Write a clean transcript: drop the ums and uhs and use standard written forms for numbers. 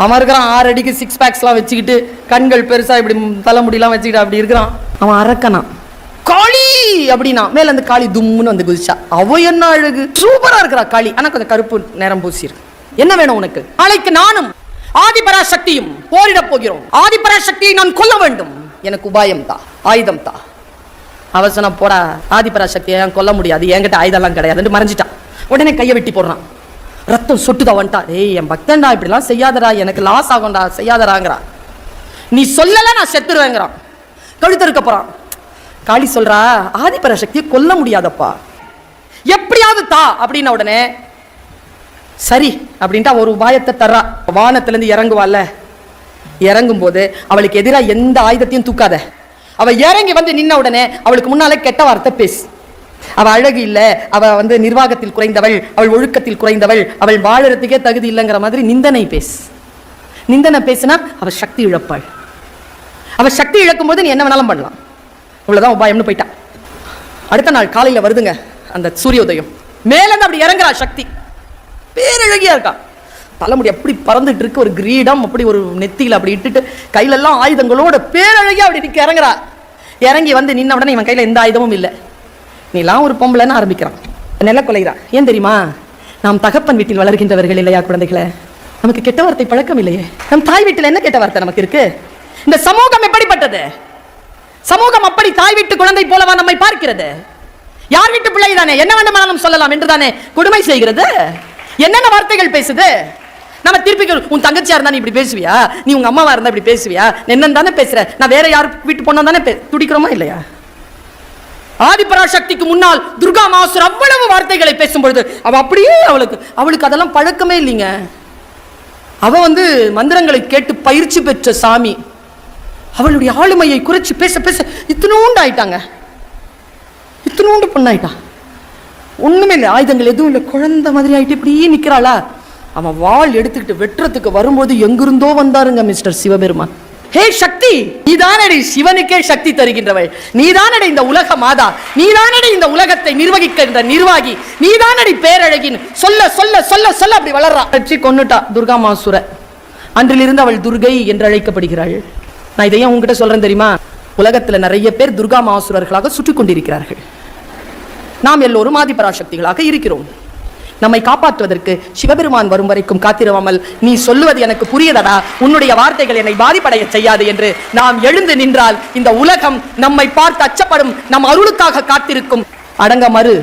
அவன் இருக்கிறான் 6 அடிக்கு 6 பேக்ஸ்லாம் வச்சுக்கிட்டு, கண்கள் பெருசா இப்படி தலைமுடியெல்லாம் வச்சுக்கிட்டு அப்படி இருக்கிறான். அவன் அரக்கனான். காளி அப்படின்னா மேல அந்த காளி தும்முன்னு வந்து குதிச்சா. அவ என்ன அழகு, சூப்பரா இருக்கிறா காளி. ஆனா கொஞ்சம் கருப்பு நேரம் பூசிருக்கு. என்ன வேணும் உனக்கு? நாளைக்கு நானும் ஆதிபராசக்தியும் போரிட போகிறோம். ஆதிபராசக்தியை நான் கொல்ல வேண்டும். எனக்கு உபாயம் தா, ஆயுதம் தா. அவசனம் போடா, ஆதிபராசக்தியை கொல்ல முடியாது, என்கிட்ட ஆயுதம்லாம் கிடையாதுன்னு மறைஞ்சிட்டான். உடனே கையை வெட்டி போடுறான். ரத்தம் சொட்டுதா வந்துட்டா. ஏய் என் பக்தன்டா, இப்படிலாம் செய்யாதரா, எனக்கு லாஸ் ஆகும்டா, செய்யாதராங்கிறா. நீ சொல்லல நான் செத்துருவேங்கிறான். கழுத்து இருக்க போறான். காளி சொல்றா, ஆதிபராசக்தியை கொல்ல முடியாதப்பா, எப்படியாவது தா அப்படின்ன உடனே சரி அப்படின்ட்டு ஒரு உபாயத்தை தர்றா. வானத்துல இருந்து இறங்குவாள்ல, இறங்கும் போது அவளுக்கு எதிராக எந்த ஆயுதத்தையும் தூக்காத. அவ இறங்கி வந்து நின்ன உடனே அவளுக்கு முன்னாலே கெட்ட வார்த்தை பேசு. அவ அழகு இல்ல, அவ நிர்வாகத்தில் குறைந்தவள், அவள் ஒழுக்கத்தில் குறைந்தவள், அவள் வாழறதுக்கே தகுதி இல்லைங்கிற மாதிரி நிந்தனை பேசு. நிந்தனை பேசினா அவ சக்தி இழப்பாள். அவ சக்தி இழக்கும் போது நீ என்ன வேணாலும் பண்ணலாம். இவ்வளவுதான் உபாயம்னு போயிட்டான். அடுத்த நாள் காலையில வருதுங்க அந்த சூரியோதயம். மேல அப்படி இறங்குறா சக்தி. பேரழகியா இருக்கா. தலைமுடி அப்படி பறந்துட்டு இருக்கு, ஒரு கிரீடம் அப்படி ஒரு நெத்தியில அப்படி இட்டுட்டு கையில எல்லாம் ஆயுதங்களோட பேரழகியா அப்படி நிக்க இறங்குறா. இறங்கி வந்து நின்ன உடனே இவன் கையில எந்த ஆயுதமும் இல்லை. நீலாம் ஒரு பொம்பளைன்னு ஆரம்பிக்கிறான். நெல்ல கொலைகிறான். ஏன் தெரியுமா? நாம் தகப்பன் வீட்டில் வளர்கின்றவர்கள் இல்லையா குழந்தைகளை? நமக்கு கெட்ட வார்த்தை பழக்கம் இல்லையே. நம் தாய் வீட்டில் என்ன கெட்ட வார்த்தை நமக்கு இருக்கு? இந்த சமூகம் எப்படிப்பட்டது? சமூகம் அப்படி தாய் வீட்டு குழந்தை போலவா நம்மை பார்க்கிறது? யார் வீட்டு பிள்ளை தானே, என்ன வேண்டுமானாலும் சொல்லலாம் என்று தானே கொடுமை செய்கிறது. என்னென்ன வார்த்தைகள் பேசுது? நம்ம திருப்பி உன் தங்கச்சியா இருந்தா நீ இப்படி பேசுவியா, நீ உங்க அம்மாவா இருந்தா இப்படி பேசுவியா, என்னன்னு தானே பேசுற, நான் வேற யார் வீட்டு பொண்ணா தானே துடிக்கிறோமா இல்லையா? ஆதிபராசக்திக்கு முன்னால் துர்கா மாசுர் அவ்வளவு வார்த்தைகளை பேசும்பொழுது அவ அப்படியே அவளுக்கு அதெல்லாம் பழக்கமே இல்லைங்க. அவ மந்திரங்களை கேட்டு பயிற்சி பெற்ற சாமி. அவளுடைய ஆளுமையை குறைச்சி பேச பேச இத்தினூண்டு ஆயிட்டாங்க. இத்தினூண்டு பொண்ணாயிட்டா. ஒண்ணுமே இல்லை, ஆயுதங்கள் எதுவும் இல்லை, குழந்தை மாதிரி ஆயிட்டு இப்படியே நிக்கிறாளா. அவன் வாள் எடுத்துக்கிட்டு வெட்டுறதுக்கு வரும்போது எங்கிருந்தோ வந்தாருங்க மிஸ்டர் சிவபெருமான். ஹே சக்தி, நீதானடி சிவனுக்கே சக்தி தருகின்றவள், நீதானடி இந்த உலக மாதா, நீதானடி இந்த உலகத்தை நிர்வகிக்கின்ற நிர்வாகி, நீதானடி பேரழகின் சொல்ல சொல்ல சொல்ல சொல்ல அப்படி வளர்றா. கொன்னுட்டா துர்கா மாசுர. அன்றிலிருந்து அவள் துர்கை என்று அழைக்கப்படுகிறாள். நான் இதையும் உங்ககிட்ட சொல்றேன் தெரியுமா? உலகத்துல நிறைய பேர் துர்கா மாசுரர்களாக சுற்றி கொண்டிருக்கிறார்கள். நாம் எல்லோரும் ஆதிபராசக்திகளாக இருக்கிறோம். நம்மை காப்பாற்றுவதற்கு சிவபெருமான் வரும் வரைக்கும் காத்திருவாமல், நீ சொல்லுவது எனக்கு புரியதடா, உன்னுடைய வார்த்தைகள் என்னை பாதிப்படைய செய்யாது என்று நாம் எழுந்து நின்றால் இந்த உலகம் நம்மை பார்த்து அச்சப்படும், நம் அருளுக்காக காத்திருக்கும். அடங்க மறு.